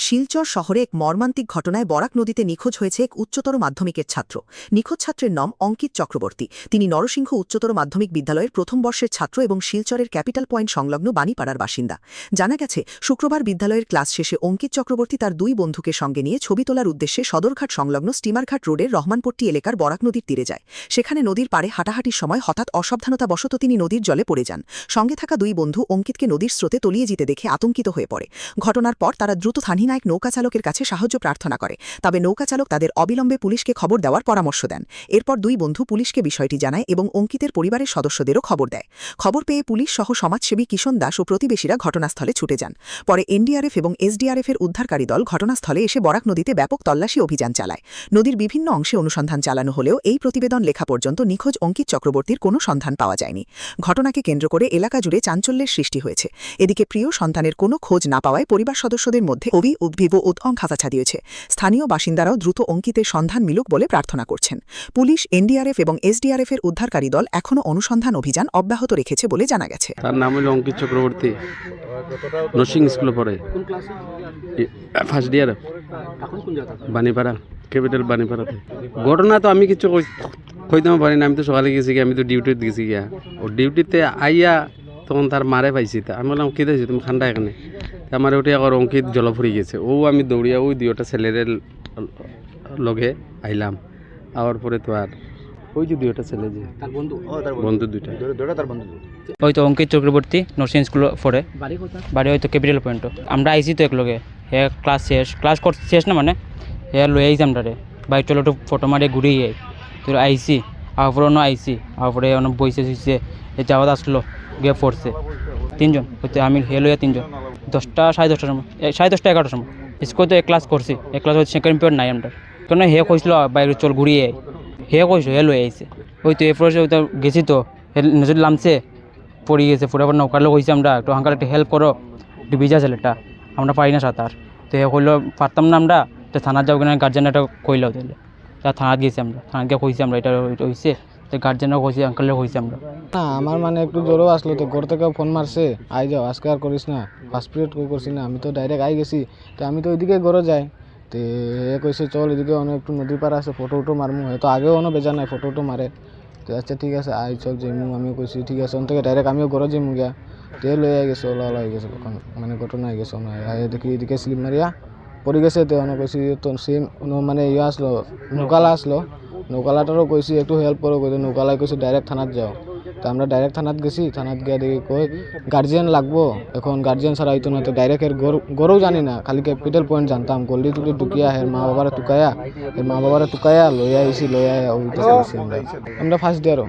শিলচর শহরে এক মর্মান্তিক ঘটনায় বরাক নদীতে নিখোঁজ হয়েছে এক উচ্চতর মাধ্যমিকের ছাত্র। নিখোঁজ ছাত্রের নাম অঙ্কিত চক্রবর্তী। তিনি নরসিংহ উচ্চতর মাধ্যমিক বিদ্যালয়ের প্রথম বর্ষের ছাত্র এবং শিলচরের ক্যাপিটাল পয়েন্ট সংলগ্ন বাণীপাড়ার বাসিন্দা। জানা গেছে, শুক্রবার বিদ্যালয়ের ক্লাস শেষে অঙ্কিত চক্রবর্তী তার দুই বন্ধুকে সঙ্গে নিয়ে ছবি তোলার উদ্দেশ্যে সদরঘাট সংলগ্ন স্টিমারঘাট রোডের রহমানপট্টি এলাকার বরাক নদীর তীরে যায়। সেখানে নদীর পাড়ে হাঁটাহাঁটির সময় হঠাৎ অসাবধানতাবশত তিনি নদীর জলে পড়ে যান। সঙ্গে থাকা দুই বন্ধু অঙ্কিতকে নদীর স্রোতে তলিয়ে যেতে দেখে আতঙ্কিত হয়ে পড়ে। ঘটনার পর তারা দ্রুত স্থানীয় নৌকাচালকের কাছে সাহায্য প্রার্থনা করে। তবে নৌকাচালক তাদের অবিলম্বে পুলিশকে খবর দেওয়ার পরামর্শ দেন। এরপর দুই বন্ধু পুলিশকে বিষয়টি জানায় এবং অঙ্কিতের পরিবারের সদস্যদেরও খবর দেয়। খবর পেয়ে পুলিশ সহ সমাজসেবী কিষণ দাস ও প্রতিবেশীরা ঘটনাস্থলে ছুটে যান। পরে এনডিআরএফ এবং এসডিআরএফের উদ্ধারকারী দল ঘটনাস্থলে এসে বরাক নদীতে ব্যাপক তল্লাশি অভিযান চালায়। নদীর বিভিন্ন অংশে অনুসন্ধান চালানো হলেও এই প্রতিবেদন লেখা পর্যন্ত নিখোঁজ অঙ্কিত চক্রবর্তীর কোনো সন্ধান পাওয়া যায়নি। ঘটনাকে কেন্দ্র করে এলাকা জুড়ে চাঞ্চল্যের সৃষ্টি হয়েছে। এদিকে প্রিয় সন্তানের কোনো খোঁজ না পাওয়ায় পরিবার সদস্যদের মধ্যে উদ্ভিব উৎকণ্ঠা ছাড়িয়েছে। স্থানীয় বাসিন্দারাও দ্রুত অঙ্কিতের সন্ধান মিলুক বলে প্রার্থনা করছেন। পুলিশ, এনডিআরএফ এবং এসডিআরএফের উদ্ধারকারী দল এখনও অনুসন্ধান অভিযান অব্যাহত রেখেছে বলে জানা গেছে। তার নাম হলো অঙ্কিত চক্রবর্তী, নর্সিং স্কুলে পড়ে, ফার্স্ট ইয়ার, বাণীপাড়া, ক্যাপিটাল বাণীপাড়াতে। ঘটনা তো আমি কিছু কইতে পারি না, আমি তো সকালে গেছি গিয়া, আমি তো ডিউটিতে গেছি গিয়া। ও ডিউটিতে আইয়া তখন তার মারে পাইছি। তা আমি বললাম, কি দেখছি তুমি ঠান্ডা এখানে? আমার ওটি এখন অঙ্কিত জল ফুরি গেছে। আমি দৌড়িয়া ওই দুইটা ছেলের লগে আইলাম। আওয়ার পরে তো আর ওই যে দুইটা ছেলে, যে বন্ধু দুইটা, ওই তো অঙ্কিত চক্রবর্তী নর্সিং স্কুল পড়ে, বাড়ি হয়তো ক্যাপিটাল পয়েন্ট। আমরা আইসি তো একলগে, হে ক্লাস শেষ না, মানে হে লই আইসি আমরা রে বাইক চলো একটু ফটো মারিয়ে ঘুরিয়ে তো আইসি। আওপরও আইসি, আওপরে অনেক বইসে শুইছে, যাওয়া আসলো গিয়ে পড়ছে তিনজন হইতে, আমি হে লইয়া তিনজন 10টা সাড়ে 10টার সময়, 10:30 11টার সময় স্কুল তো এক ক্লাস করছি। এক ক্লাস হচ্ছে সেকেন্ড পিরিয়ড নাই আমরা, কেন হে কইছিল বাইরে চল ঘুরিয়ে, হে কইছিল হে লই আইসে। ওই তো এরপরে ওই তো গেছি, তো নজর নামছে, পড়ে গেছে। পরে আবার নৌকার লোক হয়েছে, আমরা একটু হাঙ্কার একটু হেল্প করো, একটু ভিজা ছেলেটা, আমরা পারি না সাঁতার। তো হে কইলো পারতাম না আমরা, তো থানার যাও কিনা গার্জেন এটা কইলাও তাহলে। তা থানাত গেছি আমরা, থানাত গিয়ে কইছি আমরা এটা হয়েছে, তো গার্জেনও কইছি, আঙ্কেলেও কইছি আমরা। না, আমার মানে একটু জ্বরও আসলো, তো ঘর থেকে ফোন মারছে, আই যাও, আজকে আর করিস না, ফার্স্ট পিরিয়ড করছি না। আমি তো ডাইরেক্ট আই গেছি, তো আমি তো ওইদিকে ঘরে যাই। তো এ কইছে চল এদিকে অনেক একটু নদীর পাড় আছে, ফটো উটো মারমু। হয়তো আগেও অনেক বেজা নাই, ফটো উটো মারে। তো আচ্ছা ঠিক আছে আই চল যাইমু। আমিও কইছি ঠিক আছে, থেকে ডাইরেক্ট আমিও ঘরে যাইমু গিয়া। তো লই আই গেছে, ওলা হয়ে গেছে, মানে ঘটনা হয়ে গেছে। দেখি এদিকে স্লিপ মারিয়া পড়ে গেছে। তো অনেক কইছি তো সেম মানে আসলো, নৌকালা আসলো, নৌকালাটারও কইছি একটু হেল্প করো, কইতে নৌকালায় কইছে ডাইরেক্ট থানাত যাও। তো আমরা ডাইরেক্ট থানাত গেছি। থানাত গিয়ে দেখি কই গার্জিয়ান লাগবো, এখন গার্জিয়ান ছাড়া হইতো না। তো ডাইরেক্ট এর গরও জানি না, খালি ক্যাপিটাল পয়েন্ট জানতাম। গল্লি টুলি ঢুকিয়া এর মা বাবারা তুকায়া লইয়া আইসি, লইয়া আমরা ফার্স্ট ইয়ারও।